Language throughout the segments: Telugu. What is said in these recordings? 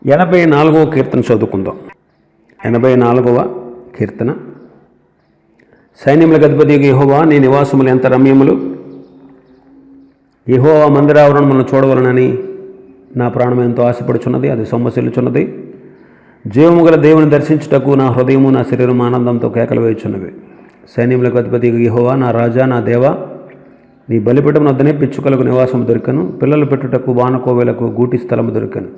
84వ కీర్తన చదువుకుందాం. 84వ కీర్తన. సైన్యములకు అధిపతియగు యెహోవా, నీ నివాసములు ఎంత రమ్యములు! యెహోవా మందిరావరణములను చూడవలనని నా ప్రాణం ఎంతో ఆశపడుచున్నది, అది సొమ్మసిల్లుచున్నది. జీవము గల దేవుని దర్శించుటకు నా హృదయము నా శరీరం ఆనందంతో కేకలు వేయుచున్నవి. సైన్యములకు అధిపతియగు యెహోవా, నా రాజా, నా దేవా, నీ బలిపీఠమున వద్దనే పిచ్చుకలకు నివాసము దొరికెను, పిల్లలు పెట్టుటకు వానకోవెలకు గూటి స్థలము దొరికెను.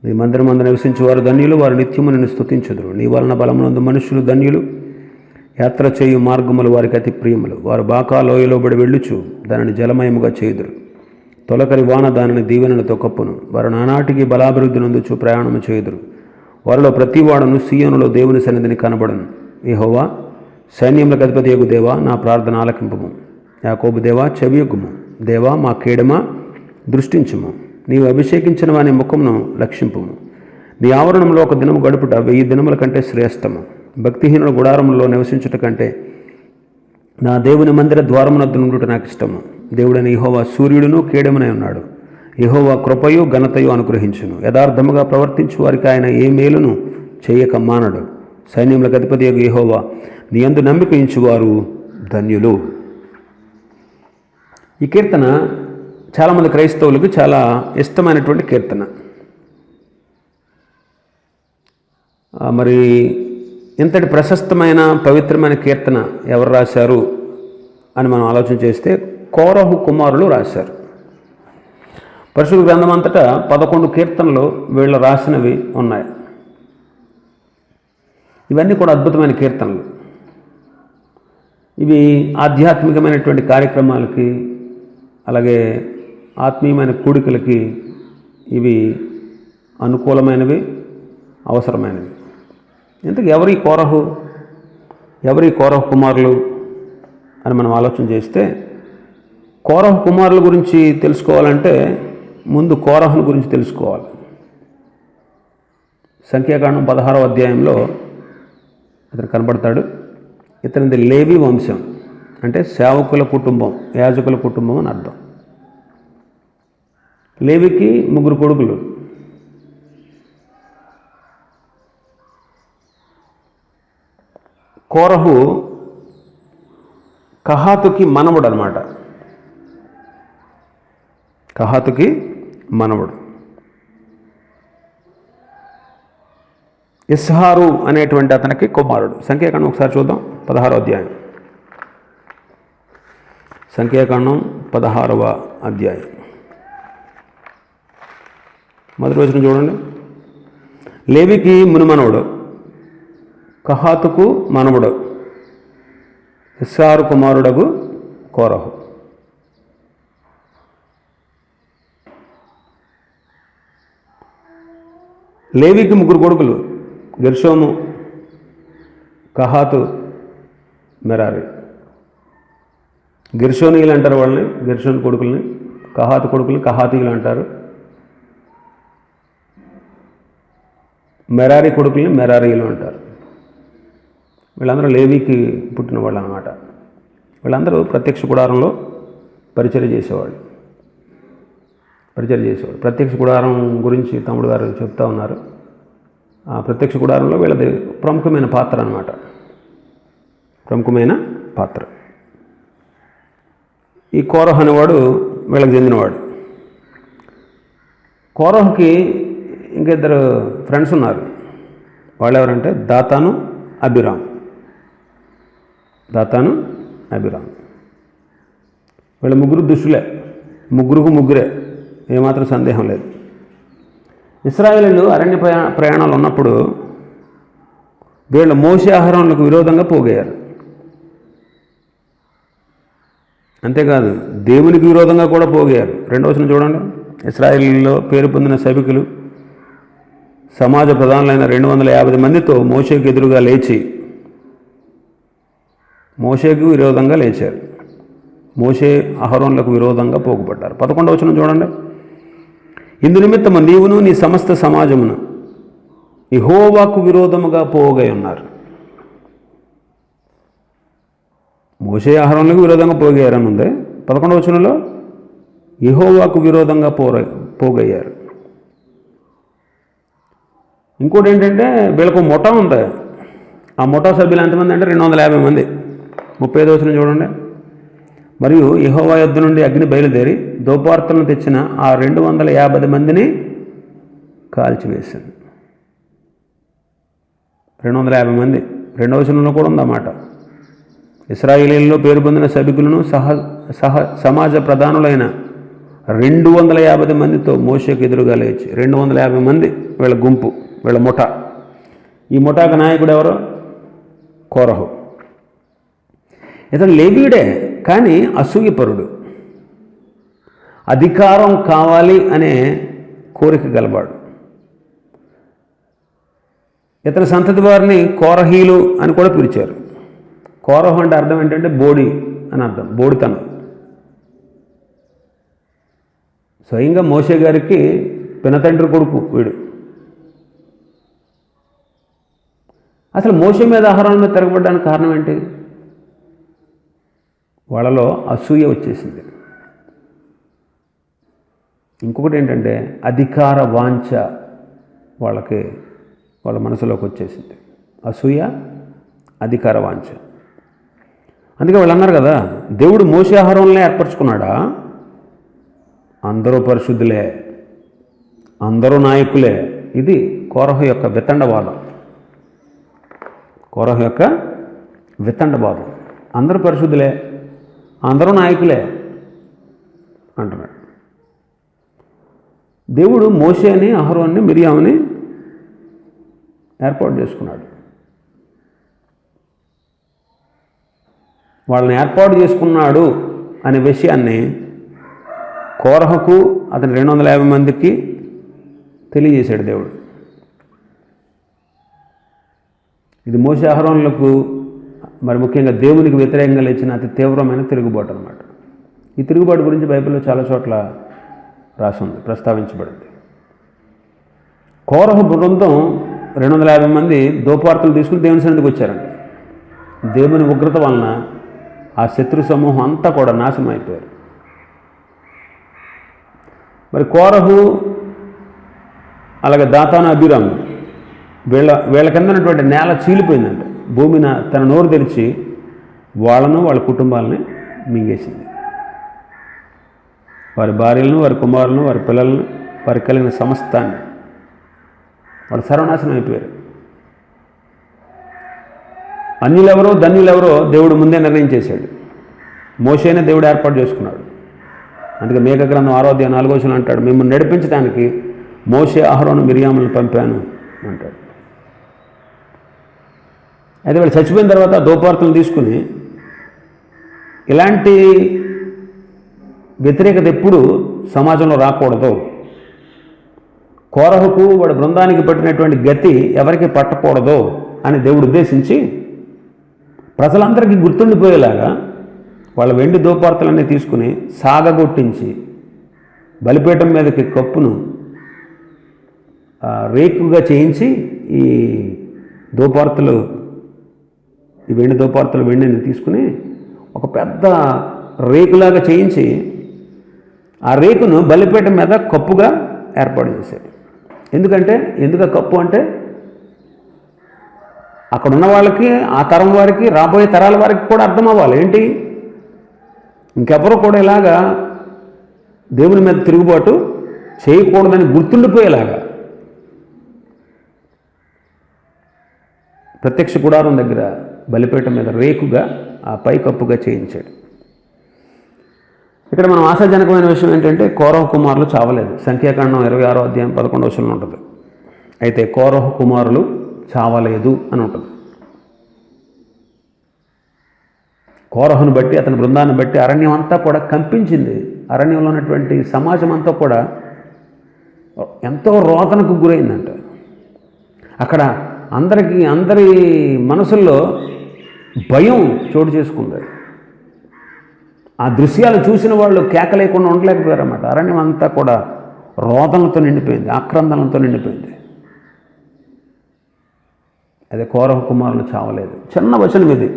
నీ మందిరమందు నివసించు వారు ధన్యులు, వారు నిత్యము నిన్ను స్తుతించుదురు. నీ వలన బలమునందు మనుషులు ధన్యులు, యాత్ర చేయు మార్గములు వారికి అతి ప్రియములు. వారు బాకా లోయలోబడి వెళ్ళుచు దానిని జలమయముగా చేయుదురు. తొలకరి వాన దానిని దీవెనలతో కప్పును. వారు నానాటికి బలాభివృద్ధి నందుచు ప్రయాణము చేయుదురు. వారిలో ప్రతివాడును సీయోనులో దేవుని సన్నిధిని కనబడను. యెహోవా, సైన్యములకు అధిపతియగు దేవా, నా ప్రార్థన ఆలకింపుము. యాకోబు దేవా, చెవియొగ్గుము. దేవా, మా కేడమా, దృష్టించుము. నీవు అభిషేకించిన వాని ముఖమును లక్షింపుము. నీ ఆవరణంలో ఒక దినము గడుపుట 1000 దినముల కంటే శ్రేష్టము. భక్తిహీనుల గుడారములో నివసించుట కంటే నా దేవుని మందిర ద్వారమునద్దు నుండుట నాకు ఇష్టము. దేవుడైన యెహోవా సూర్యుడును కేడమునై ఉన్నాడు. యెహోవా కృపయు ఘనతయు అనుగ్రహించును. యథార్థముగా ప్రవర్తించు వారికి ఆయన ఏ మేలును చేయక మానడు. సైన్యములకు అధిపతియగు యెహోవా, నీ యందు నమ్మిక ఉంచువారు ధన్యులు. ఈ కీర్తన చాలామంది క్రైస్తవులకు చాలా ఇష్టమైనటువంటి కీర్తన. మరి ఇంతటి ప్రశస్తమైన పవిత్రమైన కీర్తన ఎవరు రాశారు అని మనం ఆలోచన చేస్తే కోరహు కుమారులు రాశారు. పరిశుద్ధ గ్రంథం అంతటా 11 కీర్తనలు వీళ్ళు రాసినవి ఉన్నాయి. ఇవన్నీ కూడా అద్భుతమైన కీర్తనలు. ఇవి ఆధ్యాత్మికమైనటువంటి కార్యక్రమాలకి, అలాగే ఆత్మీయమైన కూడికలకి ఇవి అనుకూలమైనవి, అవసరమైనవి. ఇంతకు ఎవరి కోరహు కుమారులు అని మనం ఆలోచన చేస్తే, కోరహు కుమారుల గురించి తెలుసుకోవాలంటే ముందు కోరహుని గురించి తెలుసుకోవాలి. సంఖ్యాకాండం 16వ అధ్యాయంలో అతను కనబడతాడు. ఇతనిది లేవి వంశం, అంటే సేవకుల కుటుంబం, యాజకుల కుటుంబం అని అర్థం. లేవికి 3 కొడుకులు. కోరహు కహాతుకి మనవడు అనమాట. కహాతుకి మనవడు. ఇస్హారు అనేటువంటి అతనికి కుమారుడు. సంఖ్యాకాండం ఒకసారి చూద్దాం. 16వ అధ్యాయం. సంఖ్యాకాండం 16వ అధ్యాయం మొదటి వచనం చూడండి. లేవికి మునిమనవుడు, కహాతుకు మనవుడు, ఇస్సారు కుమారుడగు కోరహు. లేవికి 3 కొడుకులు, గెర్షోము, కహాతు, మెరారి. గెర్షోనీయులు అంటారు వాళ్ళని, గెర్షోని కొడుకుల్ని. కహాతు కొడుకుల్ని కహాతీయులు అంటారు. మెరారి కొడుకుల్ని మెరారీయులు అంటారు. వీళ్ళందరూ లేవికి పుట్టిన వాళ్ళు అన్నమాట. వీళ్ళందరూ ప్రత్యక్ష గుడారంలో పరిచర్య చేసేవాళ్ళు. ప్రత్యక్ష గుడారం గురించి తమ్ముడు గారు చెప్తా ఉన్నారు. ఆ ప్రత్యక్ష గుడారంలో వీళ్ళది ప్రముఖమైన పాత్ర అన్నమాట. ప్రముఖమైన పాత్ర. ఈ కోరహు అనేవాడు వీళ్ళకి చెందినవాడు. కోరహుకి ఇంకిద్దరు ఫ్రెండ్స్ ఉన్నారు. వాళ్ళు ఎవరంటే దాతాను, అబిరాము. వీళ్ళ 3 దుష్టులే. 3కు 3 ఏమాత్రం సందేహం లేదు. ఇశ్రాయేలీయులు అరణ్య ప్రయాణాలు ఉన్నప్పుడు వీళ్ళు మోషే అహరోనులకు విరోధంగా పోగయ్యారు. అంతేకాదు, దేవునికి విరోధంగా కూడా పోగయ్యారు. 2వ వచనం చూడండి. ఇశ్రాయేలీయుల్లో పేరు పొందిన సభికులు సమాజ ప్రధానులైన 250 మందితో మోషేకు ఎదురుగా లేచి మోషేకు విరోధంగా లేచారు. మోషే అహరోనులకు విరోధంగా పోగుపడ్డారు. 11వ వచనం చూడండి. ఇందు నిమిత్తము నీవును నీ సమస్త సమాజమును యెహోవాకు విరోధముగా పోగై ఉన్నారు. మోషే అహరోనులకు విరోధంగా పోగయ్యారని ఉంది. 11వ వచనంలో యెహోవాకు విరోధంగా పోగయ్యారు. ఇంకోటి ఏంటంటే వీళ్ళకు ముఠా ఉంది. ఆ ముఠా సభ్యులు ఎంతమంది అంటే 250 మంది. 35వ వచనం చూడండి. మరియు యెహోవా యొద్ద నుండి అగ్ని బయలుదేరి దోపార్తులను తెచ్చిన ఆ 250 మందిని కాల్చివేశాను. 250 మంది. 2వ వచనంలో కూడా ఉందన్నమాట. ఇశ్రాయేలీయుల్లో పేరు పొందిన సభికులను సమాజ ప్రధానులైన 250 మందితో మోషేకు ఎదురుగా లేచి, 250 మంది వీళ్ళ గుంపు, వీళ్ళ ముఠా. ఈ ముఠాకు నాయకుడు ఎవరు? కోరహు. ఇతను లేవీయుడే, కానీ అసూయపరుడు, అధికారం కావాలి అనే కోరిక గలవాడు. ఇతని సంతతి వారిని కోరహీలు అని కూడా పిలిచారు. కోరహు అంటే అర్థం ఏంటంటే బోడి అని అర్థం, బోడితనం. స్వయంగా మోషే గారికి పినతండ్రి కొడుకు వీడు. అసలు మోషే మీద అహరోను మీద తిరగబడ్డానికి కారణం ఏంటి? వాళ్ళలో అసూయ వచ్చేసింది. ఇంకొకటి ఏంటంటే అధికార వాంఛ వాళ్ళ మనసులోకి వచ్చేసింది. అసూయ, అధికార వాంఛ. అందుకే వాళ్ళు అన్నారు కదా, దేవుడు మోషే అహరోనులనే ఏర్పరచుకున్నాడా? అందరూ పరిశుద్ధులే, అందరూ నాయకులే. ఇది కోరహు యొక్క వితండవాదం. కోరహు యొక్క వితండవాదం. అందరూ పరిశుద్ధులే, అందరూ నాయకులే అంటున్నాడు. దేవుడు మోషేని, అహరోన్ని, మిరియాముని ఏర్పాటు చేసుకున్నాడు. వాళ్ళని ఏర్పాటు చేసుకున్నాడు అనే విషయాన్ని కోరహుకు, అతని 250 మందికి తెలియజేశాడు దేవుడు. ఇది మోషే అహరోనులకు మరి ముఖ్యంగా దేవునికి వ్యతిరేకంగా లేచిన అతి తీవ్రమైన తిరుగుబాటు అన్నమాట. ఈ తిరుగుబాటు గురించి బైబిల్లో చాలా చోట్ల రాసింది, ప్రస్తావించబడింది. కోరహు బృందం 250 మంది దోపార్తులు తీసుకుని దేవుని సన్నిధికి వచ్చారండి. దేవుని ఉగ్రత వలన ఆ శత్రు సమూహం అంతా కూడా నాశనం అయిపోయారు. మరి కోరహు అలాగే దాతాను, అబీరాము వీళ్ళ కింద ఉన్నటువంటి నేల చీలిపోయిందంట. భూమిన తన నోరు తెరిచి వాళ్ళను, వాళ్ళ కుటుంబాలని మింగేసింది. వారి భార్యలను, వారి కుమారులను, వారి పిల్లలను, వారికి కలిగిన సమస్తాన్ని వాళ్ళు సర్వనాశనం అయిపోయారు. అన్యులెవరో ధన్యులెవరో దేవుడు ముందే నిర్ణయం చేశాడు. మోషేనే దేవుడు ఏర్పాటు చేసుకున్నాడు. అందుకే మేఘ గ్రంథం 6వ అధ్యాయం 4వ వచనం అంటాడు, మిమ్మల్ని నడిపించడానికి మోషే, అహరోను, మిరియాములను పంపాను అంటాడు. అయితే వాళ్ళు చచ్చిపోయిన తర్వాత దోపార్తులను తీసుకుని ఇలాంటి వ్యతిరేకత ఎప్పుడు సమాజంలో రాకూడదు, కోరహుకు వాడి బృందానికి పట్టినటువంటి గతి ఎవరికి పట్టకూడదు అని దేవుడు ఉద్దేశించి ప్రజలందరికీ గుర్తుండిపోయేలాగా వాళ్ళ వెండి దోపార్తులన్నీ తీసుకుని సాగగొట్టించి బలిపీఠం మీదకి కప్పును రేకుగా చేయించి ఈ వెండి దోపార్తుల వెండిని తీసుకుని ఒక పెద్ద రేకులాగా చేయించి ఆ రేకును బలిపీఠం మీద కప్పుగా ఏర్పాటు చేశాడు. ఎందుకు కప్పు అంటే అక్కడ ఉన్న వాళ్ళకి, ఆ తరం వారికి, రాబోయే తరాల వారికి కూడా అర్థం అవ్వాలి. ఏంటి, ఇంకెవరూ కూడా ఇలాగా దేవుని మీద తిరుగుబాటు చేయకూడదని గుర్తుండిపోయేలాగా ప్రత్యక్ష గుడారం దగ్గర బలిపీఠం మీద రేకుగా ఆ పైకప్పుగా చేయించాడు. ఇక్కడ మనం ఆశాజనకమైన విషయం ఏంటంటే కోరహు కుమారులు చావలేదు. సంఖ్యాకాండం 26వ అధ్యాయం 11వ వచనంలో ఉంటుంది. అయితే కోరహు కుమారులు చావలేదు అని ఉంటుంది. కోరహును బట్టి, అతని బృందాన్ని బట్టి అరణ్యం అంతా కూడా కంపించింది. అరణ్యంలో ఉన్నటువంటి సమాజం అంతా కూడా ఎంతో రోదనకు గురైందంట. అక్కడ అందరి మనసుల్లో భయం చోటు చేసుకుంది. ఆ దృశ్యాలు చూసిన వాళ్ళు కేకలేకుండా ఉండలేకపోయారన్నమాట. అరణ్యం అంతా కూడా రోదనలతో నిండిపోయింది, ఆక్రందనలతో నిండిపోయింది. అదే కోరహు కుమారులు చావలేదు. చిన్న వచనం ఇది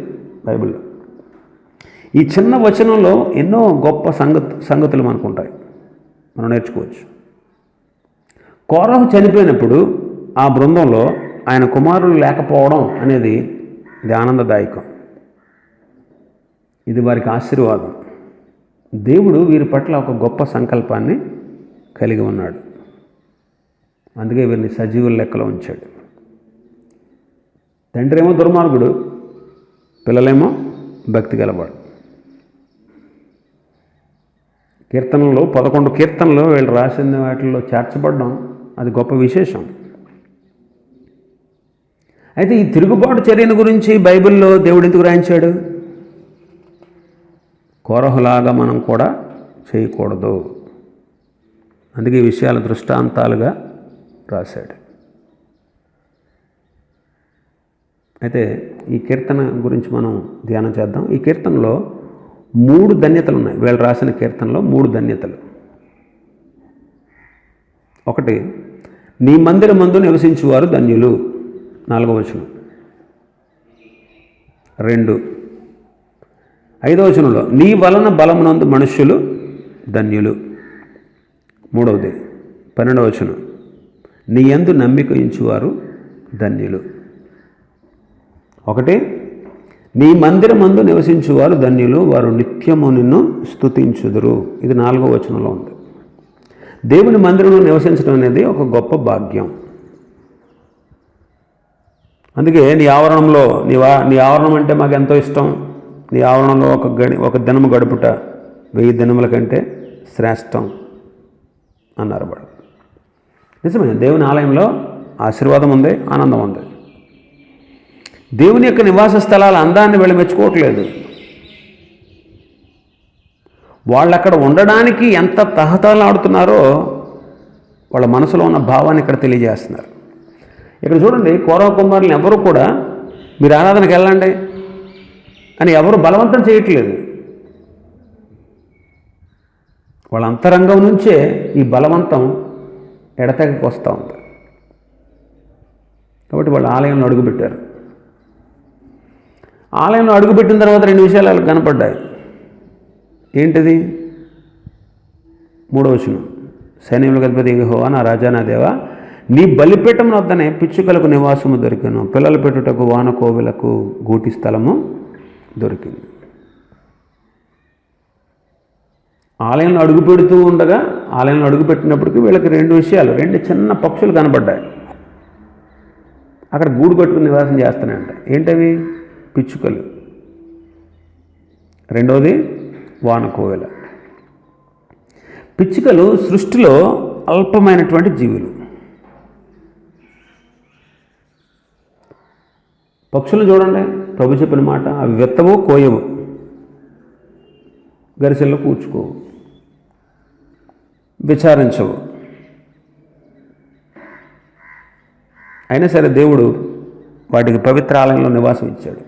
బైబిల్లో. ఈ చిన్న వచనంలో ఎన్నో గొప్ప సంగతులు మనకు ఉంటాయి, మనం నేర్చుకోవచ్చు. కోరహు చనిపోయినప్పుడు ఆ బృందంలో ఆయన కుమారులు లేకపోవడం అనేది ఇది ఆనందదాయకం. ఇది వారికి ఆశీర్వాదం. దేవుడు వీరి పట్ల ఒక గొప్ప సంకల్పాన్ని కలిగి ఉన్నాడు. అందుకే వీరిని సజీవుల లెక్కలో ఉంచాడు. తండ్రి ఏమో దుర్మార్గుడు, పిల్లలేమో భక్తి గలవాడు. కీర్తనలు 11 కీర్తనలు వీళ్ళు రాసిన వాటిల్లో చేర్చబడడం అది గొప్ప విశేషం. అయితే ఈ తిరుగుబాటు చర్యను గురించి బైబిల్లో దేవుడు ఎందుకు రాయించాడు? కోరహులాగా మనం కూడా చేయకూడదు. అందుకే ఈ విషయాలు దృష్టాంతాలుగా రాశాడు. అయితే ఈ కీర్తన గురించి మనం ధ్యానం చేద్దాం. ఈ కీర్తనలో 3 ధన్యతలు ఉన్నాయి. వీళ్ళు రాసిన కీర్తనలో 3 ధన్యతలు. 1, నీ మందిరమందు నివసించువారు ధన్యులు, 4వ వచనం. 2, 5వ వచనంలో నీ వలన బలమునందు మనుష్యులు ధన్యులు. 3వది 12వ వచనం, నీ యందు నమ్మిక ఉంచువారు ధన్యులు. 1, నీ మందిరమందు నివసించువారు ధన్యులు, వారు నిత్యము నిన్ను స్తుతించుదురు. ఇది 4వ వచనంలో ఉంది. దేవుని మందిరంలో నివసించడం అనేది ఒక గొప్ప భాగ్యం. అందుకే నీ ఆవరణంలో నీ ఆవరణం అంటే మాకు ఎంతో ఇష్టం. నీ ఆవరణంలో ఒక దినము గడుపుట 1000 దినముల కంటే శ్రేష్టం అన్నారు వాడు. నిజమే, దేవుని ఆలయంలో ఆశీర్వాదం ఉంది, ఆనందం ఉంది. దేవుని యొక్క నివాస స్థలాల అందాన్ని వీళ్ళు మెచ్చుకోవట్లేదు. వాళ్ళు అక్కడ ఉండడానికి ఎంత తహతలాడుతున్నారో వాళ్ళ మనసులో ఉన్న భావాన్ని ఇక్కడ తెలియజేస్తున్నారు. ఇక్కడ చూడండి, కౌరవ కుమారులను ఎవరు కూడా మీరు ఆరాధనకు వెళ్ళండి అని ఎవరు బలవంతం చేయట్లేదు. వాళ్ళ అంతరంగం నుంచే ఈ బలవంతం ఎడతెగకి వస్తూ ఉంది. కాబట్టి వాళ్ళు ఆలయంలో అడుగుపెట్టారు. ఆలయంలో అడుగుపెట్టిన తర్వాత 2 విషయాలు వాళ్ళకి కనపడ్డాయి. ఏంటిది? 3వ వచనం, సైన్యములకు అధిపతి యెహోవా నా రాజా నా దేవా, నీ బలిపీఠం వద్దనే పిచ్చుకలకు నివాసము దొరికెను, పిల్లలు పెట్టుటకు వానకోవిలకు గూటి స్థలము దొరికింది. ఆలయంలో అడుగుపెడుతూ ఉండగా, ఆలయంలో అడుగుపెట్టినప్పటికీ వీళ్ళకి 2 విషయాలు, 2 చిన్న పక్షులు కనబడ్డాయి. అక్కడ గూడు కట్టుకుని నివాసం చేస్తున్నాయంట. ఏంటవి? పిచ్చుకలు. 2వది వానకోవెల. పిచ్చుకలు సృష్టిలో అల్పమైనటువంటి జీవులు. పక్షులు చూడండి, ప్రభు చెప్పిన మాట, అవి విత్తవు, కోయవు, గరిసెల్లో కూర్చుకోవు, విచారించవు. అయినా సరే దేవుడు వాటికి పవిత్ర ఆలయంలో నివాసం ఇచ్చాడు.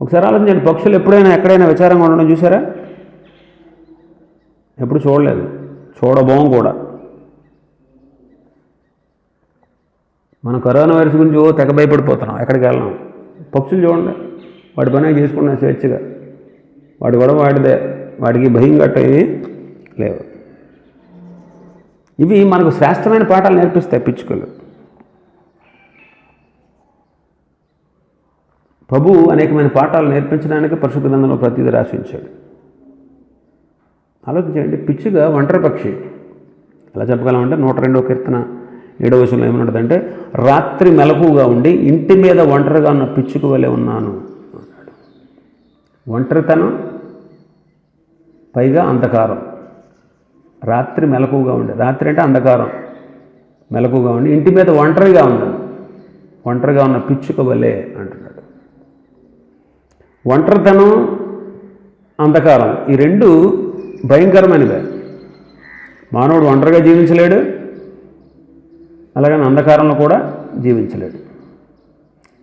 ఒకసారి ఆలోచించండి, పక్షులు ఎప్పుడైనా ఎక్కడైనా విచారంగా ఉండడం చూసారా? ఎప్పుడు చూడలేదు, చూడబోం కూడా. మనం కరోనా వైరస్ గురించి తెగ భయపడిపోతున్నాం, ఎక్కడికి వెళ్ళాం. పక్షులు చూడండి, వాటి పని చేసుకున్నాం స్వేచ్ఛగా, వాడి గొడవ వాడిదే, వాడికి భయం గట్టేవి లేవు. ఇవి మనకు శ్రేష్టమైన పాఠాలు నేర్పిస్తాయి పిచ్చుకలు. ప్రభు అనేకమైన పాఠాలు నేర్పించడానికి పరిశుద్ధ గ్రంథంలో ప్రతిదీ రాసించాడు. ఆలోచించండి, పిచ్చుగా ఒంటరి పక్షి. ఎలా చెప్పగలమంటే 102వ కీర్తన 7వ వచనంలో ఏమన్నదంటే, రాత్రి మెలకుగా ఉండి ఇంటి మీద ఒంటరిగా ఉన్న పిచ్చుక వలె ఉన్నాను అన్నాడు. ఒంటరితనం పైగా అంధకారం. రాత్రి మెలకుగా ఉండి, రాత్రి అంటే అంధకారం, మెలకుగా ఉండి ఇంటి మీద ఒంటరిగా ఉన్నాను, ఒంటరిగా ఉన్న పిచ్చుక వలె అంటున్నాడు. ఒంటరితనం, అంధకారం, ఈ 2 భయంకరమైనవే. మానవుడు ఒంటరిగా జీవించలేడు, అలాగని అంధకారంలో కూడా జీవించలేడు.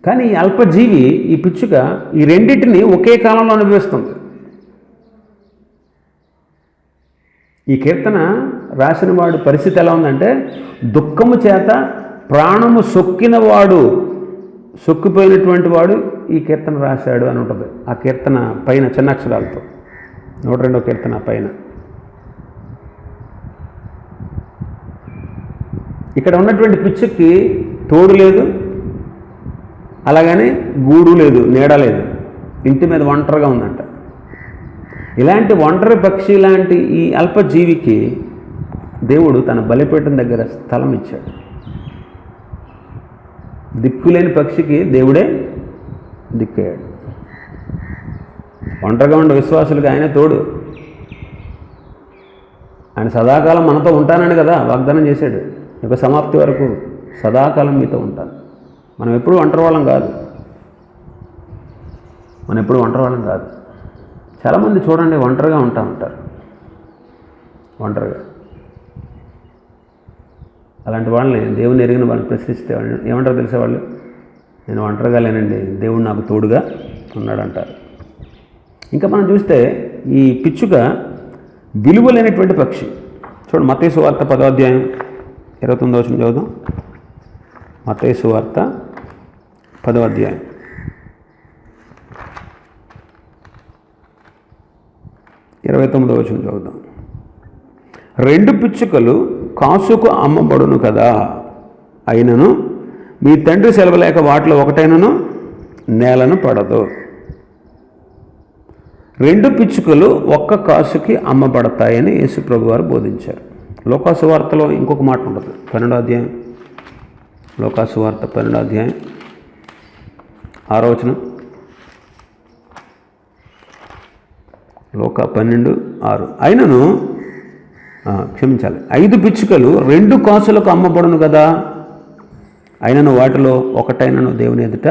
కానీ ఈ అల్పజీవి, ఈ పిచ్చుక, ఈ రెండింటిని ఒకే కాలంలో అనుభవిస్తుంది. ఈ కీర్తన రాసిన వాడు పరిస్థితి ఎలా ఉందంటే, దుఃఖము చేత ప్రాణము సొక్కిపోయినటువంటి వాడు ఈ కీర్తన రాశాడు అని ఉంటుంది. ఆ కీర్తన పైన చిన్న అక్షరాలతో 102వ కీర్తన పైన. ఇక్కడ ఉన్నటువంటి పిచ్చుకి తోడు లేదు, అలాగని గూడు లేదు, నీడ లేదు, ఇంటి మీద ఒంటరిగా ఉందంట. ఇలాంటి ఒంటరి పక్షి లాంటి ఈ అల్పజీవికి దేవుడు తన బలిపీఠం దగ్గర స్థలం ఇచ్చాడు. దిక్కులేని పక్షికి దేవుడే దిక్కయ్యాడు. ఒంటరిగా ఉండే విశ్వాసులకి ఆయన తోడు. ఆయన సదాకాలం మనతో ఉంటానని కదా వాగ్దానం చేశాడు. యుగ సమాప్తి వరకు సదాకాలం మీతో ఉంటాను. మనం ఎప్పుడు ఒంటరి వాళ్ళం కాదు. చాలామంది చూడండి ఒంటరిగా ఉంటారు. ఒంటరిగా అలాంటి వాళ్ళని దేవుని ఎరిగిన వాళ్ళని ప్రశ్నిస్తే ఏమంటారు తెలిసే వాళ్ళు? నేను ఒంటరిగా లేనండి, దేవుడు నాకు తోడుగా ఉన్నాడంటారు. ఇంకా మనం చూస్తే ఈ పిచ్చుక విలువ లేనటువంటి పక్షి. చూడండి, మత్తయి సువార్త 10వ అధ్యాయం 29వ వచనం చదువుదాం. మత్తయి సువార్త 10వ అధ్యాయం 29వ వచనం చదువుదాం. 2 పిచ్చుకలు కాసుకు అమ్మబడును కదా, అయినను మీ తండ్రి సెలవలేక వాటిలో ఒకటైనను నేలను పడదు. 2 పిచ్చుకలు ఒక్క కాసుకి అమ్మబడతాయని యేసుప్రభు వారు బోధించారు. లోకాసు వార్తలో ఇంకొక మాట ఉండదు. 12వ అధ్యాయం, లోకాసు వార్త 12వ అధ్యాయం 6వ వచనం. లోక 12:6. అయినను క్షమించాలి, 5 పిచ్చుకలు 2 కాసులకు అమ్మబడును కదా, అయినను వాటిలో ఒకటైనను దేవుని ఎదుట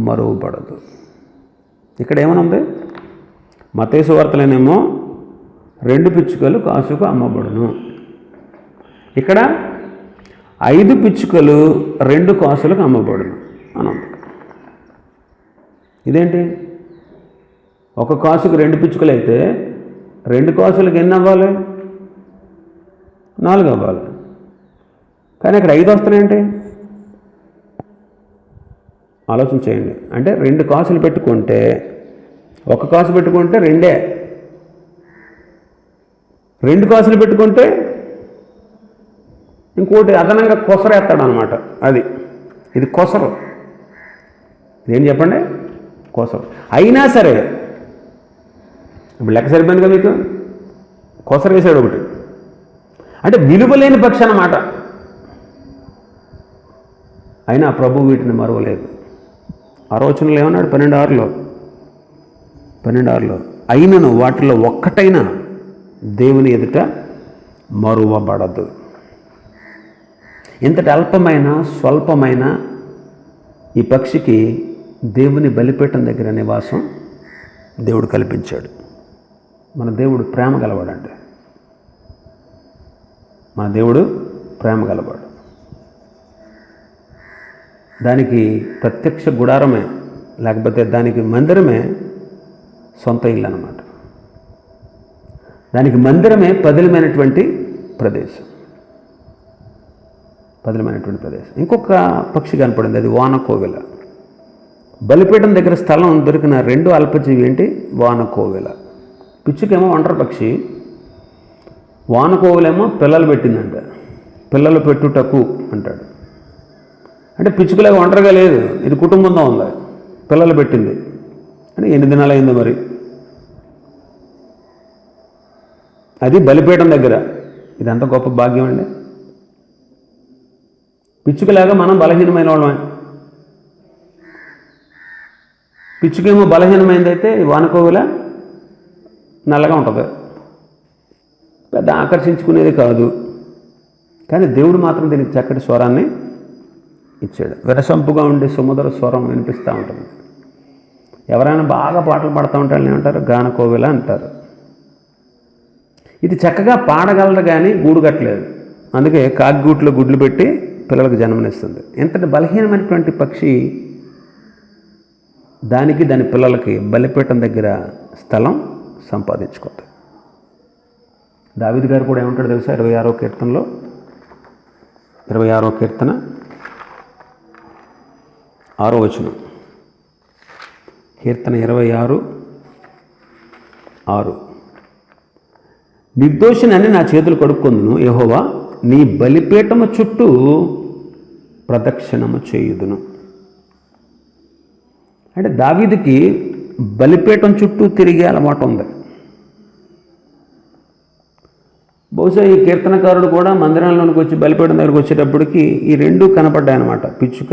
మరువబడదు. ఇక్కడ ఏమనుంది? మత్తయి సువార్తలోనేమో 2 పిచ్చుకలు కాసుకు అమ్మబడును. ఇక్కడ 5 పిచ్చుకలు 2 కాసులకు అమ్మబడును అని ఉంది. ఇదేంటి? ఒక కాసుకు 2 పిచ్చుకలు అయితే 2 కాసులకు ఎన్ని అవ్వాలి? 4 అవ్వాలి. కానీ ఇక్కడ 5 వస్తున్నాయంటే ఆలోచన చేయండి. అంటే 2 కాసులు పెట్టుకుంటే, ఒక కాసు పెట్టుకుంటే 2, 2 కాసులు పెట్టుకుంటే ఇంకోటి అదనంగా కొసరేస్తాడు అనమాట. ఇది కొసరు. ఇదేం చెప్పండి? కొసరు. అయినా సరే ఇప్పుడు లెక్క సరిపోయింది కదా మీకు. కొసరు వేసాడు ఒకటి. అంటే విలువలేని పక్షి అన్నమాట. అయినా ప్రభు వీటిని మరువలేదు. ఆలోచనలు ఏమన్నాడు? 12:6లో అయినను వాటిలో ఒక్కటైనా దేవుని ఎదుట మరువబడదు. ఇంతటి అల్పమైన స్వల్పమైన ఈ పక్షికి దేవుని బలిపీఠం దగ్గర నివాసం దేవుడు కల్పించాడు. మన దేవుడు ప్రేమ గలవాడండి. మన దేవుడు ప్రేమ గలవాడు. దానికి ప్రత్యక్ష గుడారమే, లేకపోతే దానికి మందిరమే సొంత ఇల్లు అన్నమాట. దానికి మందిరమే పదిలమైనటువంటి ప్రదేశం. ఇంకొక పక్షి కనపడింది, అది వానకోవెల. బలిపీఠం దగ్గర స్థలం దొరికిన 2 అల్పజీవి ఏంటి? వానకోవెల. పిచ్చుకేమో ఒంటరి పక్షి, వానకోవెలేమో పిల్లలు పెట్టిందంట. పిల్లలు పెట్టుటకు అంటాడు. అంటే పిచ్చుకలాగా ఒంటరిగా లేదు, ఇది కుటుంబంతో ఉంది, పిల్లలు పెట్టింది. అంటే ఎన్ని దినాలు అయిందో మరి. అది బలిపీఠం దగ్గర. ఇదంతా గొప్ప భాగ్యం అండి. పిచ్చుకలాగా మనం బలహీనమైన వాళ్ళమే. పిచ్చుకేమో బలహీనమైందైతే వానకోవెల నల్లగా ఉంటుంది, పెద్ద ఆకర్షించుకునేది కాదు. కానీ దేవుడు మాత్రం దీనికి చక్కటి స్వరాన్ని ఇచ్చాడు. విరసంపుగా ఉండే సుమధుర స్వరం వినిపిస్తూ ఉంటుంది. ఎవరైనా బాగా పాటలు పాడుతూ ఉంటారు, ఏమంటారు? గానకోవెల అంటారు. ఇది చక్కగా పాడగలదు కానీ గూడు కట్టలేదు. అందుకే కాకిగూట్లో గుడ్లు పెట్టి పిల్లలకు జన్మనిస్తుంది. ఎంతటి బలహీనమైనటువంటి పక్షి దానికి దాని పిల్లలకి బలిపీఠం దగ్గర స్థలం సంపాదించుకుంది. దావీదు గారు కూడా ఏమంటాడు తెలుసా? 26వ కీర్తనలో, 26వ కీర్తన 6వ వచనం. కీర్తన 26:6. నిర్దోషినని నా చేతులు కడుక్కొందును, యెహోవా నీ బలిపీఠము చుట్టూ ప్రదక్షిణము చేయుదును. అంటే దావీదుకి బలిపీఠం చుట్టూ తిరిగే అలవాటు ఉంది. బహుశా ఈ కీర్తనకారుడు కూడా మందిరంలోనికి వచ్చి బలిపీఠం దగ్గరికి వచ్చేటప్పటికి ఈ రెండు కనపడ్డాయన్నమాట, పిచ్చుక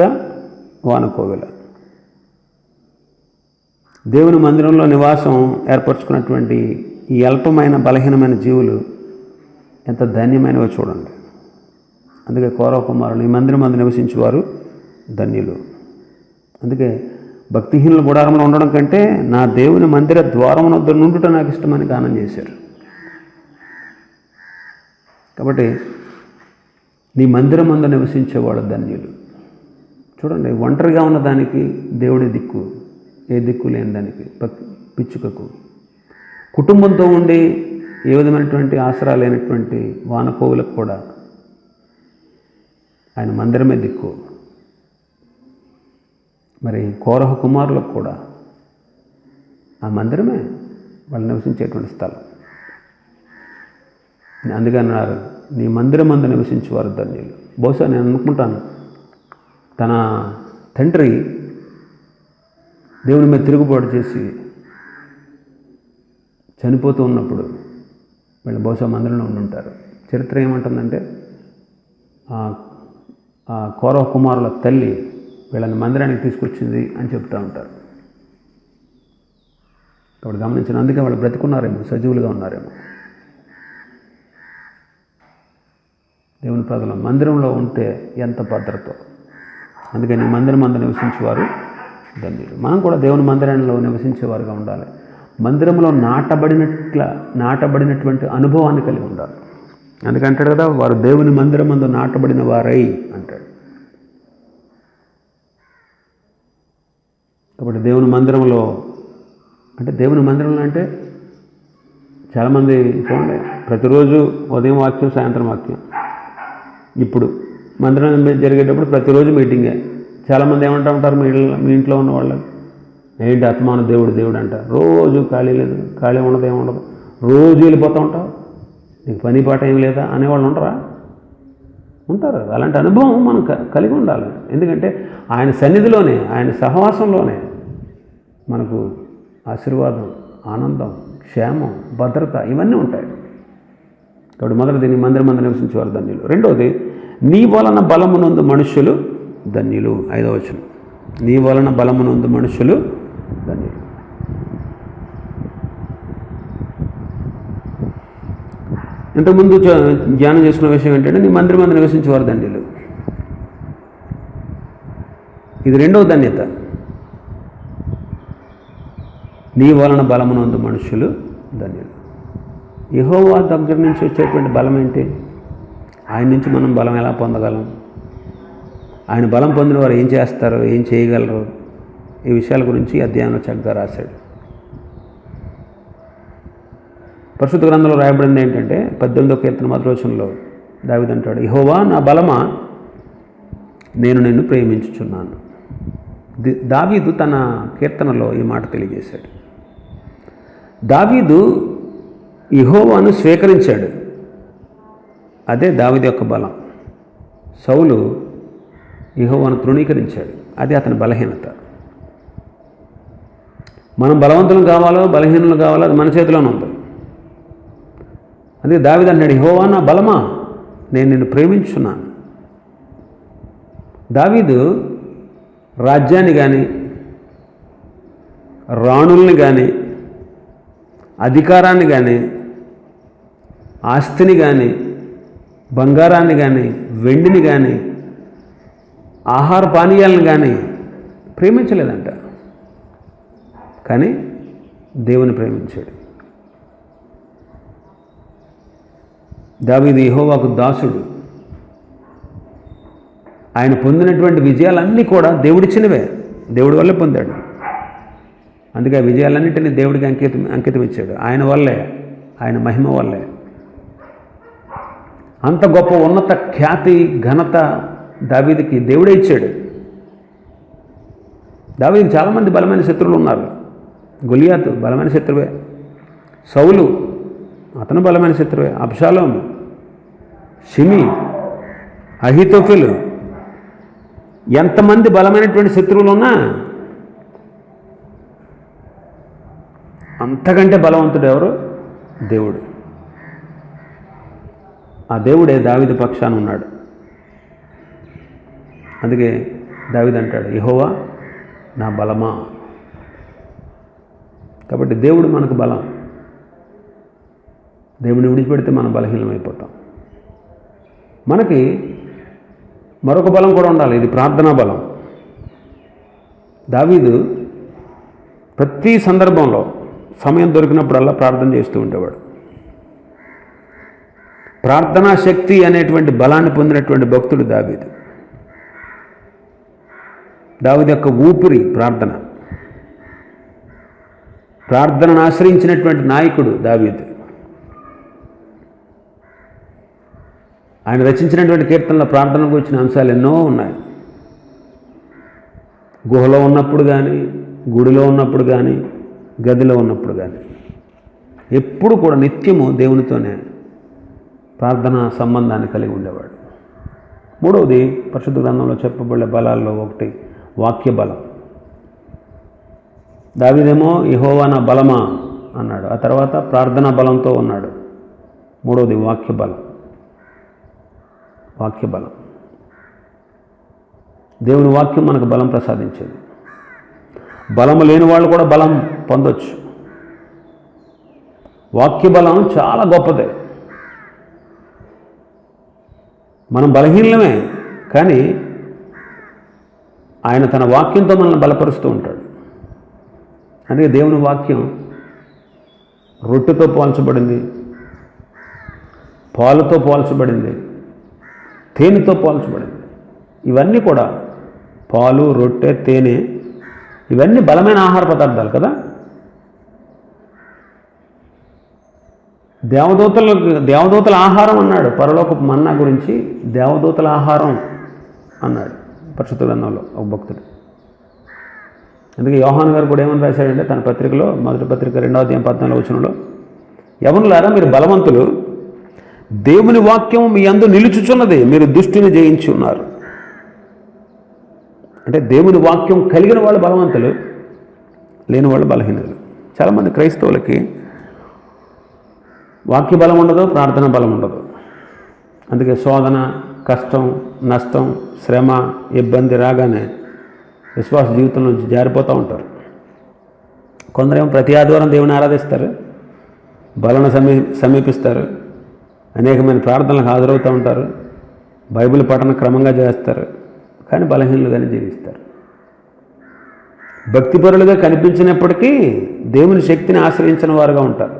వానకోవిల. దేవుని మందిరంలో నివాసం ఏర్పరచుకున్నటువంటి ఈ అల్పమైన బలహీనమైన జీవులు ఎంత ధన్యమైనవో చూడండి. అందుకే కౌరవ కుమారులు ఈ మందిరం మందు నివసించేవారు ధన్యులు. అందుకే భక్తిహీనుల గుడారంలో ఉండడం కంటే నా దేవుని మందిర ద్వారం వద్ద నుండుట నాకు ఇష్టమని గానం చేశారు. కాబట్టి నీ మందిరం మందు నివసించేవాడు ధన్యులు. చూడండి, ఒంటరిగా ఉన్న దానికి దేవుడి దిక్కు, ఏ దిక్కు లేని దానికి పిచ్చుకకు, కుటుంబంతో ఉండి ఏ విధమైనటువంటి ఆసరా లేనటువంటి వానకోవులకు కూడా ఆయన మందిరమే దిక్కు. మరి కౌరవ కుమారులకు కూడా ఆ మందిరమే వాళ్ళు నివసించేటువంటి స్థలం. అందుకే అన్నారు, నీ మందిరం మందు నివసించేవారు ధన్యులు. బహుశా నేను అనుకుంటాను, తన తండ్రి దేవుని మీద తిరుగుబాటు చేసి చనిపోతూ ఉన్నప్పుడు వీళ్ళు బహుశా మందిరంలో ఉండుంటారు. చరిత్ర ఏమంటుందంటే ఆ కౌరవ కుమారుల తల్లి వీళ్ళని మందిరానికి తీసుకొచ్చింది అని చెప్తూ ఉంటారు. కాబట్టి గమనించిన, అందుకే వాళ్ళు బ్రతికున్నారేమో, సజీవులుగా ఉన్నారేమో. దేవుని ప్రజల మందిరంలో ఉంటే ఎంత భద్రతో. అందుకని మందిరం మందు నివసించేవారు ధన్యులు. మనం కూడా దేవుని మందిరంలో నివసించేవారుగా ఉండాలి. మందిరంలో నాటబడినటువంటి అనుభవాన్ని కలిగి ఉండాలి. అందుకంటాడు కదా, వారు దేవుని మందిరం మందు నాటబడిన వారై అంటాడు. కాబట్టి దేవుని మందిరంలో అంటే చాలామంది చూడండి, ప్రతిరోజు ఉదయం వాక్యం, సాయంత్రం వాక్యం. ఇప్పుడు మందిరం జరిగేటప్పుడు ప్రతిరోజు మీటింగే. చాలామంది ఏమంటూ ఉంటారు, మీ ఇంట్లో ఉన్న వాళ్ళు, ఏంటి ఆత్మాను దేవుడు అంటారు. రోజు ఖాళీ ఉండదు, ఏముండదు, రోజు వెళ్ళిపోతూ ఉంటావు, నీకు పని పాట ఏం లేదా అనేవాళ్ళు ఉంటారు. అలాంటి అనుభవం మనం కలిగి ఉండాలి. ఎందుకంటే ఆయన సన్నిధిలోనే, ఆయన సహవాసంలోనే మనకు ఆశీర్వాదం, ఆనందం, క్షేమం, భద్రత ఇవన్నీ ఉంటాయి. కాబట్టి మొదటిది, నీ మందిరం మందు నివసించేవారు ధన్యులు. రెండవది, నీ వలన బలమునందు మనుష్యులు ధన్యులు. 5వ వచనం, నీ వలన బలమునందు మనుష్యులు ధన్యులు. ఇంతకుముందు ధ్యానం చేసుకున్న విషయం ఏంటంటే, నీ మందిరం మందు నివసించేవారు ధన్యులు. ఇది రెండవ ధన్యత. నీ వలన బలమునందు మనుష్యులు ధన్యులు. యెహోవా దగ్గర నుంచి వచ్చేటువంటి బలం ఏంటి? ఆయన నుంచి మనం బలం ఎలా పొందగలం? ఆయన బలం పొందిన వారు ఏం చేస్తారు, ఏం చేయగలరు? ఈ విషయాల గురించి అధ్యాయంలో చక్కగా రాశాడు. పరిశుద్ధ గ్రంథంలో రాయబడింది ఏంటంటే, 18వ కీర్తన 1వ వచనంలో దావీదు అంటాడు, యెహోవా నా బలమా, నేను నిన్ను ప్రేమించుచున్నాను. దావీదు తన కీర్తనలో ఈ మాట తెలియజేశాడు. దావీదు యెహోవాను స్వీకరించాడు. అదే దావీదు యొక్క బలం. సౌలు యెహోవాను తృణీకరించాడు. అది అతని బలహీనత. మనం బలవంతులు కావాలో బలహీనులు కావాలో అది మన చేతిలోనే ఉంది. అందుకే దావీదు అన్నాడు, యెహోవా నా బలమా, నేను నిన్ను ప్రేమించున్నాను. దావీదు రాజ్యాన్ని కానీ, రాణుల్ని కానీ, అధికారాన్ని కానీ, ఆస్తిని కానీ, బంగారాన్ని కానీ, వెండిని కానీ, ఆహార పానీయాలను కానీ ప్రేమించలేదంట. కానీ దేవుని ప్రేమించాడు. దావీదు యెహోవాకు దాసుడు. ఆయన పొందినటువంటి విజయాలన్నీ కూడా దేవుడిచ్చినవే, దేవుడి వల్లే పొందాడు. అందుకే ఆ విజయాలన్నింటినీ దేవుడికి అంకితం ఇచ్చాడు. ఆయన వల్లే, ఆయన మహిమ వల్లే. అంత గొప్ప ఉన్నత ఖ్యాతి, ఘనత దావీదుకి దేవుడే ఇచ్చాడు. దావీదుకి చాలామంది బలమైన శత్రువులు ఉన్నారు. గొలియాతు బలమైన శత్రువే, సౌలు అతను బలమైన శత్రువే, అబ్షాలోము, షిమి, అహీతోఫెలు, ఎంతమంది బలమైనటువంటి శత్రువులు ఉన్నా అంతకంటే బలవంతుడు ఎవరు? దేవుడు. ఆ దేవుడే దావీదు పక్షాన ఉన్నాడు. అందుకే దావీదు అంటాడు, యెహోవా నా బలమా. కాబట్టి దేవుడు మనకు బలం. దేవుడిని విడిచిపెడితే మనం బలహీనమైపోతాం. మనకి మరొక బలం కూడా ఉండాలి, ఇది ప్రార్థనా బలం. దావీదు ప్రతి సందర్భంలో సమయం దొరికినప్పుడల్లా ప్రార్థన చేస్తూ ఉండేవాడు. ప్రార్థనా శక్తి అనేటువంటి బలాన్ని పొందినటువంటి భక్తుడు దావీదు. దావీదు యొక్క ఊపిరి ప్రార్థన. ప్రార్థనను ఆశ్రయించినటువంటి నాయకుడు దావీదు. ఆయన రచించినటువంటి కీర్తనలో ప్రార్థనకు వచ్చిన అంశాలు ఎన్నో ఉన్నాయి. గుహలో ఉన్నప్పుడు కానీ, గుడిలో ఉన్నప్పుడు కానీ, గదిలో ఉన్నప్పుడు కానీ ఎప్పుడు కూడా నిత్యము దేవునితోనే ప్రార్థనా సంబంధాన్ని కలిగి ఉండేవాడు. మూడవది పరిశుద్ధ గ్రంథంలో చెప్పబడే బలాల్లో ఒకటి వాక్య బలం. దావీదేమో యెహోవా నా బలమా అన్నాడు. ఆ తర్వాత ప్రార్థనా బలంతో ఉన్నాడు. మూడవది వాక్య బలం. వాక్య బలం. దేవుని వాక్యం మనకు బలం ప్రసాదించేది. బలము లేని వాళ్ళు కూడా బలం పొందొచ్చు. వాక్య బలం చాలా గొప్పదే. మనం బలహీనమే, కానీ ఆయన తన వాక్యంతో మనల్ని బలపరుస్తూ ఉంటాడు. అందుకే దేవుని వాక్యం రొట్టెతో పోల్చబడింది, పాలుతో పోల్చబడింది, తేనెతో పోల్చబడింది. ఇవన్నీ కూడా పాలు, రొట్టె, తేనె ఇవన్నీ బలమైన ఆహార పదార్థాలు కదా. దేవదూతల ఆహారం అన్నాడు. పరలోకపు మన్నా గురించి దేవదూతల ఆహారం అన్నాడు పరిశుద్ధ గ్రంథంలో ఒక భక్తుడు. అందుకే యోహాను గారు కూడా ఏమని రాశాడంటే తన పత్రికలో, మొదటి పత్రిక 2వ అధ్యాయం 14వ వచనంలో, యవనులారా మీరు బలవంతులు, దేవుని వాక్యం మీ యందు నిలుచుచున్నది, మీరు దుష్టుని జయించి ఉన్నారు. అంటే దేవుని వాక్యం కలిగిన వాళ్ళు బలవంతులు, లేని వాళ్ళు బలహీనులు. చాలామంది క్రైస్తవులకి వాక్య బలం ఉండదు, ప్రార్థన బలం ఉండదు. అందుకే శోధన, కష్టం, నష్టం, శ్రమ, ఇబ్బంది రాగానే విశ్వాస జీవితం నుంచి జారిపోతూ ఉంటారు. కొందరేమో ప్రతి ఆదివారం దేవుని ఆరాధిస్తారు, బలను సమీపిస్తారు, అనేకమైన ప్రార్థనలకు హాజరవుతూ ఉంటారు, బైబిల్ పఠన క్రమంగా చేస్తారు, కానీ బలహీనులుగానే జీవిస్తారు. భక్తిపరులుగా కనిపించినప్పటికీ దేవుని శక్తిని ఆశ్రయించిన వారుగా ఉంటారు.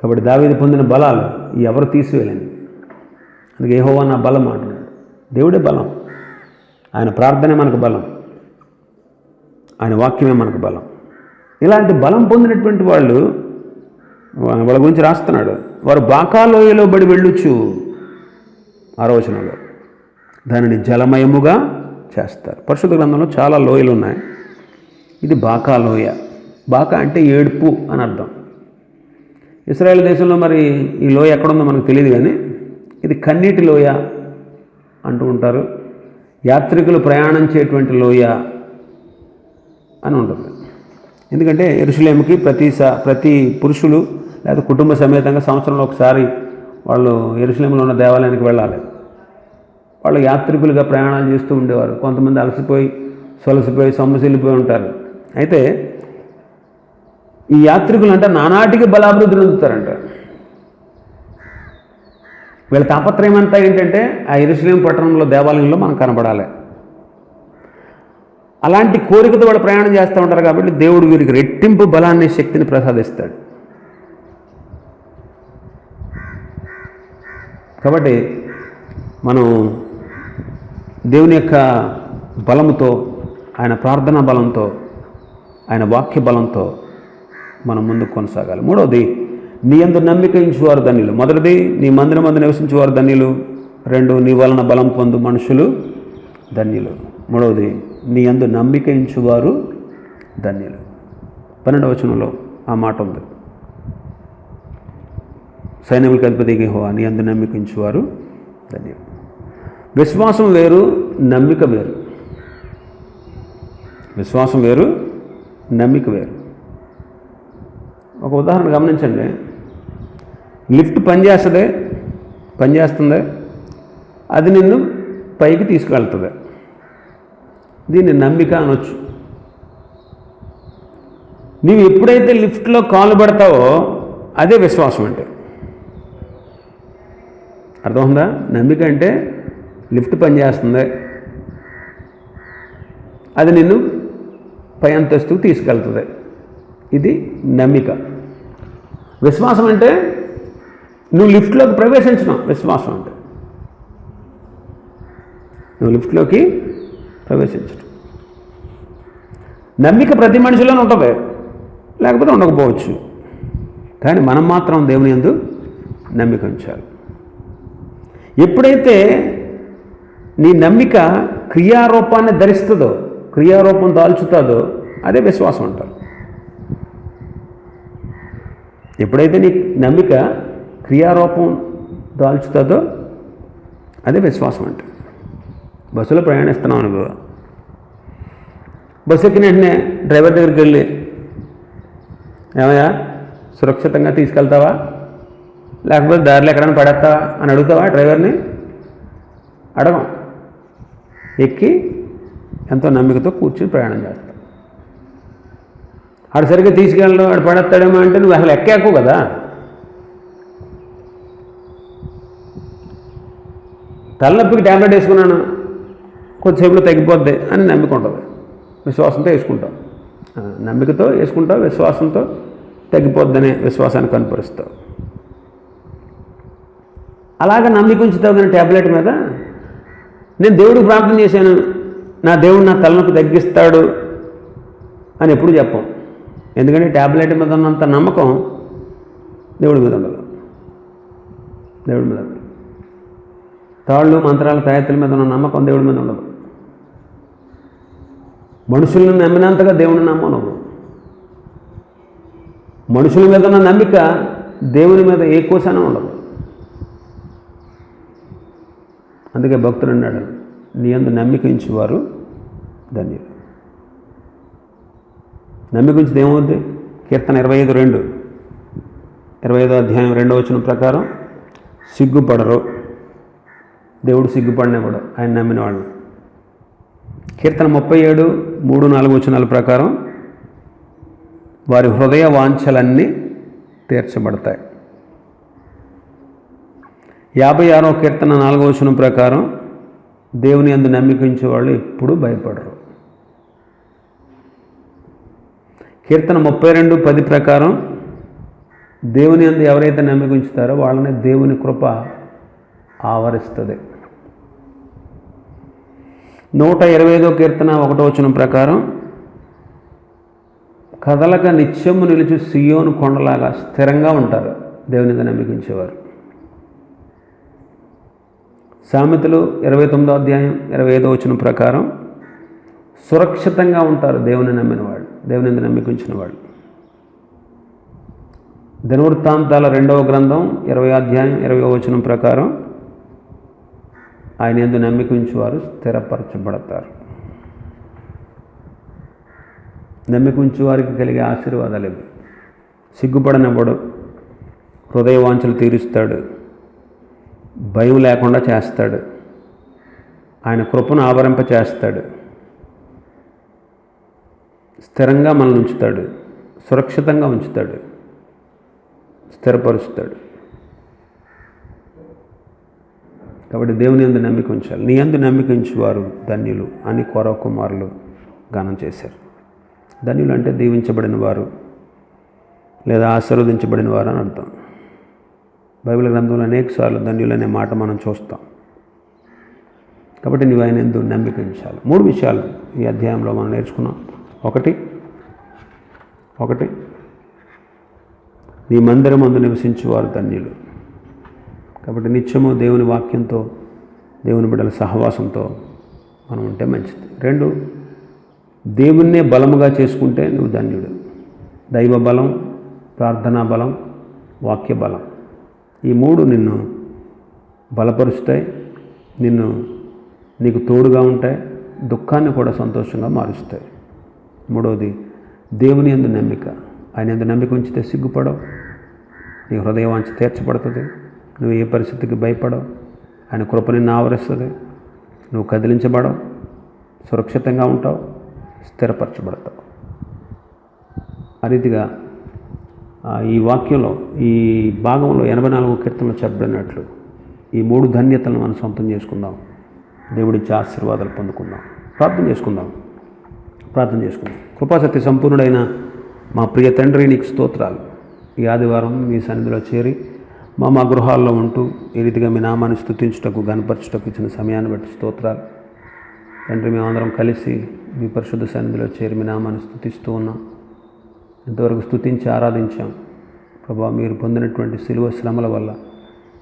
కాబట్టి దావీదు పొందిన బలాలు ఎవరు తీసివేయలేని. అందుకే యెహోవా నా బలం అంటున్నాడు. దేవుడే బలం. ఆయన ప్రార్థనే మనకు బలం, ఆయన వాక్యమే మనకు బలం. ఇలాంటి బలం పొందినటువంటి వాళ్ళు వాళ్ళ గురించి రాస్తున్నాడు. వారు బాకాలోయలో బడి వెళ్ళుచు, 6వ వచనంలో దానిని జలమయముగా చేస్తారు. పరిశుద్ధ గ్రంథంలో చాలా లోయలు ఉన్నాయి. ఇది బాకాలోయ. బాకా అంటే ఏడుపు అని అర్థం. ఇశ్రాయేల్ దేశంలో మరి ఈ లోయ ఎక్కడుందో మనకు తెలియదు, కానీ ఇది కన్నీటి లోయ అంటూ ఉంటారు. యాత్రికులు ప్రయాణం చేయటువంటి లోయ అని ఉంటుంది. ఎందుకంటే యెరూషలేముకి ప్రతి పురుషులు లేదా కుటుంబ సమేతంగా సంవత్సరంలో ఒకసారి వాళ్ళు యెరూషలేములో ఉన్న దేవాలయానికి వెళ్ళాలి. వాళ్ళు యాత్రికులుగా ప్రయాణాలు చేస్తూ ఉండేవారు. కొంతమంది అలసిపోయి సొలసిపోయి సొమ్మసిల్లిపోయి ఉంటారు. అయితే ఈ యాత్రికులు అంటే నానాటికి బలాభివృద్ధి పొందుతారంట. వీళ్ళ తాపత్రయం అంతా ఏంటంటే ఆ యెరూషలేము పట్టణంలో దేవాలయంలో మనం కనబడాలి. అలాంటి కోరికతో వాళ్ళు ప్రయాణం చేస్తూ ఉంటారు. కాబట్టి దేవుడు వీరికి రెట్టింపు బలాన్ని, శక్తిని ప్రసాదిస్తాడు. కాబట్టి మనం దేవుని యొక్క బలముతో, ఆయన ప్రార్థనా బలంతో, ఆయన వాక్య బలంతో మనం ముందుకు కొనసాగాలి. మూడవది, నీ యందు నమ్మిక ఉంచువారు ధన్యులు. మొదటిది, నీ మందిరం మందు నివసించేవారు ధన్యులు. 2, నీ వలన బలం పొందు మనుషులు ధన్యులు. మూడవది, నీ యందు నమ్మిక ఉంచువారు ధన్యులు. 12వ వచనంలో ఆ మాట ఉంది. సైన్యములకు అధిపతి యెహోవా నీ యందు నమ్మిక ఉంచువారు ధన్యులు. విశ్వాసం వేరు, నమ్మిక వేరు. విశ్వాసం వేరు, నమ్మిక వేరు. ఒక ఉదాహరణ గమనించండి. లిఫ్ట్ పనిచేస్తుంది, అది నిన్ను పైకి తీసుకువెళ్తుంది. దీన్ని నమ్మిక అనొచ్చు. నీవు ఎప్పుడైతే లిఫ్ట్లో కాలు పెడతావో అదే విశ్వాసం అంటే. అర్థమవుతుందా? నమ్మిక అంటే లిఫ్ట్ పనిచేస్తుంది, అది నిన్ను పై అంతస్తుకు తీసుకెళ్తుంది. ఇది నమ్మిక. విశ్వాసం అంటే నువ్వు లిఫ్ట్లోకి ప్రవేశించడం విశ్వాసం అంటే. నువ్వు లిఫ్ట్లోకి ప్రవేశించడం. నమ్మిక ప్రతి మనిషిలోనే ఉంటుంది, లేకపోతే ఉండకపోవచ్చు. కానీ మనం మాత్రం దేవుని యందు నమ్మిక ఉంచాలి. ఎప్పుడైతే నీ నమ్మిక క్రియారూపాన్ని ధరిస్తుందో, క్రియారూపం దాల్చుతుందో అదే విశ్వాసం అంటారు. ఎప్పుడైతే నీ నమ్మిక క్రియారూపం దాల్చుతుందో అదే విశ్వాసం అంటే. బస్సులో ప్రయాణిస్తున్నాం అనుకో, బస్సు ఎక్కిన వెంటనే డ్రైవర్ దగ్గరికి వెళ్ళి ఏమయ్యా సురక్షితంగా తీసుకెళ్తావా, లేకపోతే దారిలో ఎక్కడైనా పడేస్తావా అని అడుగుతావా డ్రైవర్ని? అడగం. ఎక్కి ఎంతో నమ్మికతో కూర్చుని ప్రయాణం చేస్తాం. ఆడు సరిగ్గా తీసుకెళ్ళడం, ఆడు పడేస్తాడేమో అంటే నువ్వు అసలు ఎక్కాకు కదా. తలనొప్పికి ట్యాబ్లెట్ వేసుకున్నాను, కొద్దిసేపులో తగ్గిపోద్ది అని నమ్మిక ఉంటుంది. విశ్వాసంతో వేసుకుంటాం. నమ్మికతో వేసుకుంటావు, విశ్వాసంతో తగ్గిపోద్దనే విశ్వాసాన్ని కనపరుస్తావు. అలాగ నమ్మిక ఉంచుతావు. కానీ ట్యాబ్లెట్ మీద నేను దేవుడికి ప్రార్థన చేశాను, నా దేవుడు నా తలనొప్పి తగ్గిస్తాడు అని ఎప్పుడు చెప్పం. ఎందుకంటే ట్యాబ్లెట్ మీద ఉన్నంత నమ్మకం దేవుడి మీద ఉండదు. దేవుడి మీద ఉండదు. తాళ్ళు మంత్రాల తాయెత్తుల మీద ఉన్న నమ్మకం దేవుడి మీద ఉండదు. మనుషులను నమ్మినంతగా దేవుడిని నమ్మవు నువ్వు. మనుషుల మీద ఉన్న నమ్మిక దేవుని మీద ఏ కోసాన ఉండదు. అందుకే భక్తుడు అన్నాడు, నీ యందు నమ్మిక ఉంచువారు ధన్యులు. నమ్మిక ఉంచితే ఏమవుద్ది? కీర్తన 25:2, 25వ అధ్యాయం 2వ వచనం ప్రకారం సిగ్గుపడరు. దేవుడు సిగ్గుపడినవాడు ఆయన నమ్మిన వాళ్ళు. కీర్తన 37:3-4 వచనాల ప్రకారం వారి హృదయ వాంఛలన్నీ తీర్చబడతాయి. 56వ కీర్తన 4వ వచనం ప్రకారం దేవుని యందు నమ్మిక ఉంచే వాళ్ళు ఎప్పుడూ భయపడరు. కీర్తన 32:10 ప్రకారం దేవుని యందు ఎవరైతే నమ్మిక ఉంచుతారో వాళ్ళని దేవుని కృప ఆవరిస్తుంది. 125వ కీర్తన 1వ వచనం ప్రకారం కదలక నిత్యము నిలిచి సియోను కొండలాగా స్థిరంగా ఉంటారు దేవుని యందు నమ్మిక ఉంచేవారు. సామెతలు 29వ అధ్యాయం 25వ వచనం ప్రకారం సురక్షితంగా ఉంటారు దేవుని నమ్మిన వాళ్ళు, దేవుని యందు నమ్మిక ఉంచిన వాళ్ళు. దినవృత్తాంతాల 2వ గ్రంథం 20వ అధ్యాయం 20వ వచనం ప్రకారం ఆయన యందు నమ్మిక ఉంచేవారు స్థిరపరచబడతారు. నమ్మిక ఉంచేవారికి కలిగే ఆశీర్వాదాలు ఇవి. సిగ్గుపడనివ్వడు, హృదయ వాంఛలు తీరుస్తాడు, భయం లేకుండా చేస్తాడు, ఆయన కృపను ఆవరింప చేస్తాడు, స్థిరంగా మనల్ని ఉంచుతాడు, సురక్షితంగా ఉంచుతాడు, స్థిరపరుస్తాడు. కాబట్టి దేవుని యందు నమ్మిక ఉంచాలి. నీ యందు నమ్మిక ఉంచువారు ధన్యులు అని కోరవ కుమారులు గానం చేశారు. ధన్యులు అంటే దీవించబడిన వారు లేదా ఆశీర్వదించబడిన వారు అని అర్థం. బైబిల్ గ్రంథంలో అనేకసార్లు ధన్యులు అనే మాట మనం చూస్తాం. కాబట్టి నీవు ఆయన యందు నమ్మిక ఉంచాలి. 3 విషయాలు ఈ అధ్యాయంలో మనం నేర్చుకున్నాం. ఒకటి నీ మందిరమందు నివసించువారు ధన్యులు. కాబట్టి నిత్యము దేవుని వాక్యంతో, దేవుని బిడ్డల సహవాసంతో మనం ఉంటే మంచిది. 2 దేవుణ్ణే బలముగా చేసుకుంటే నువ్వు ధన్యుడు. దైవ బలం, ప్రార్థనా బలం, వాక్య బలం ఈ మూడు నిన్ను బలపరుస్తాయి, నీకు తోడుగా ఉంటాయి, దుఃఖాన్ని కూడా సంతోషంగా మారుస్తాయి. మూడవది దేవుని యందు నమ్మిక. ఆయన యందు నమ్మిక ఉంచితే సిగ్గుపడవు, నీ హృదయవాంఛ తీర్చబడుతుంది, నువ్వు ఏ పరిస్థితికి భయపడవు, ఆయన కృప నిన్ను ఆవరిస్తుంది, నువ్వు కదిలించబడవు, సురక్షితంగా ఉంటావు, స్థిరపరచబడతావు. ఆ రీతిగా ఈ వాక్యంలో ఈ భాగంలో 84వ కీర్తనలో చెప్పబడినట్లు ఈ మూడు ధన్యతలను మనం సొంతం చేసుకుందాం. దేవుడిచ్చే ఆశీర్వాదాలు పొందుకుందాం. ప్రార్థన చేసుకుందాం. కృపాసత్య సంపూర్ణుడైన మా ప్రియ తండ్రి, నీకు స్తోత్రాలు. ఈ ఆదివారం మీ సన్నిధిలో చేరి మా గృహాల్లో ఉంటూ ఈ రీతిగా మీ నామాన్ని స్తుతించుటకు, గణపరచుటకు ఇచ్చిన సమయాన్ని బట్టి స్తోత్రాలు తండ్రి. మేమందరం కలిసి మీ పరిశుద్ధ సన్నిధిలో చేరి మీ నామాన్ని స్తుతిస్తూ ఉన్నాం. ఇంతవరకు స్తుతించి ఆరాధించాం ప్రభా. మీరు పొందినటువంటి శిలువ శ్రమల వల్ల,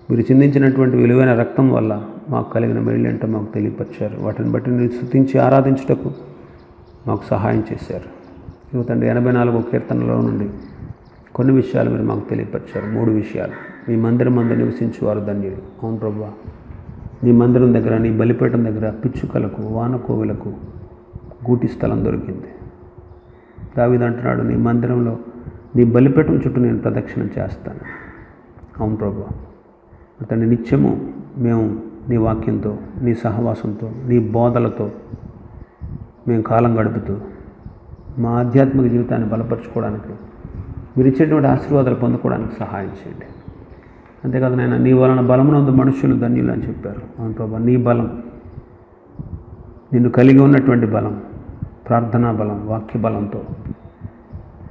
మీరు చిందించినటువంటి విలువైన రక్తం వల్ల మాకు కలిగిన మేళ్ళంటే మాకు తెలియపరిచారు. వాటిని బట్టి నేను స్తుతించి ఆరాధించుటకు మాకు సహాయం చేశారు. ఇవి తండ్రి 84వ కీర్తనలో నుండి కొన్ని విషయాలు మీరు మాకు తెలియపరిచారు. 3 విషయాలు. మీ మందిరం మందు నివసించేవారు ధన్యులు. అవును ప్రభా, నీ మందిరం దగ్గర, నీ బలిపీఠం దగ్గర పిచ్చుకలకు, వానకోవులకు గూటి స్థలం దొరికింది. దావీదు అంటున్నాడు, నీ మందిరంలో, నీ బలిపీఠం చుట్టూ నేను ప్రదక్షిణం చేస్తాను. అవును ప్రభా, తండ్రి నిత్యము మేము నీ వాక్యంతో, నీ సహవాసంతో, నీ బోధలతో మేము కాలం గడుపుతూ మా ఆధ్యాత్మిక జీవితాన్ని బలపరచుకోవడానికి, మీరు ఇచ్చేటువంటి ఆశీర్వాదాలు పొందుకోవడానికి సహాయం చేయండి. అంతేకాదు నాయన, నీ వలన బలమునందు మనుషులు ధన్యులు అని చెప్పారు. అవును ప్రభా, నీ బలం, నిన్ను కలిగి ఉన్నటువంటి బలం, ప్రార్థనా బలం, వాక్య బలంతో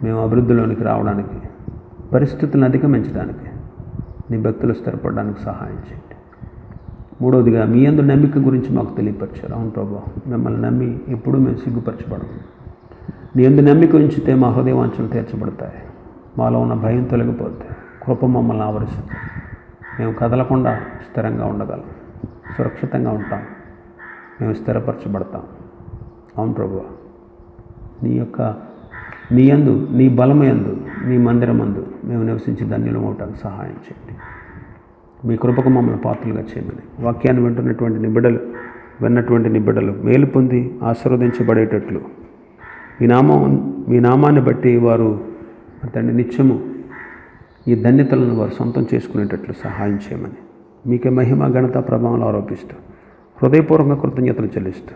మేము అభివృద్ధిలోనికి రావడానికి, పరిస్థితులను అధిగమించడానికి, నీ భక్తులు స్థిరపడడానికి సహాయం చేయండి. మూడవదిగా మీ యందు నమ్మిక గురించి మాకు తెలియపరిచారు. అవును ప్రభా, మిమ్మల్ని నమ్మి ఎప్పుడూ మేము సిగ్గుపరచబడము. నీ యందు నమ్మిక ఉంచితే మా హృదయవాంఛలు తీర్చబడతాయి, మాలో ఉన్న భయం తొలగిపోతే, కృప మమ్మల్ని ఆవరిస్తుంది, మేము కదలకుండా స్థిరంగా ఉండగలం, సురక్షితంగా ఉంటాం, మేము స్థిరపరచబడతాం. అవును ప్రభువా, నీ యందు, నీ బలము యందు, నీ మందిరమందు మేము నివసించి ధన్యులం అవటానికి సహాయం చేయండి. మీ కృపకు మమ్మల్ని పాత్రలుగా చేయమని, వాక్యాన్ని విన్నటువంటి నిబిడలు మేలు పొంది ఆశీర్వదించబడేటట్లు, మీ నామాన్ని బట్టి వారు తండ్రి నిత్యము ఈ ధన్యతలను వారు సొంతం చేసుకునేటట్లు సహాయం చేయమని, మీకే మహిమ, ఘనత, ప్రభావం ఆరోపిస్తూ హృదయపూర్వక కృతజ్ఞతలు చెల్లిస్తూ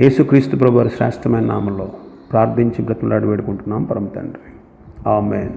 యేసుక్రీస్తు ప్రభువారి శ్రేష్టమైన నామంలో ప్రార్థించి బ్రతిమలాడి వేడుకుంటున్నాం పరమ తండ్రి. ఆమేన్.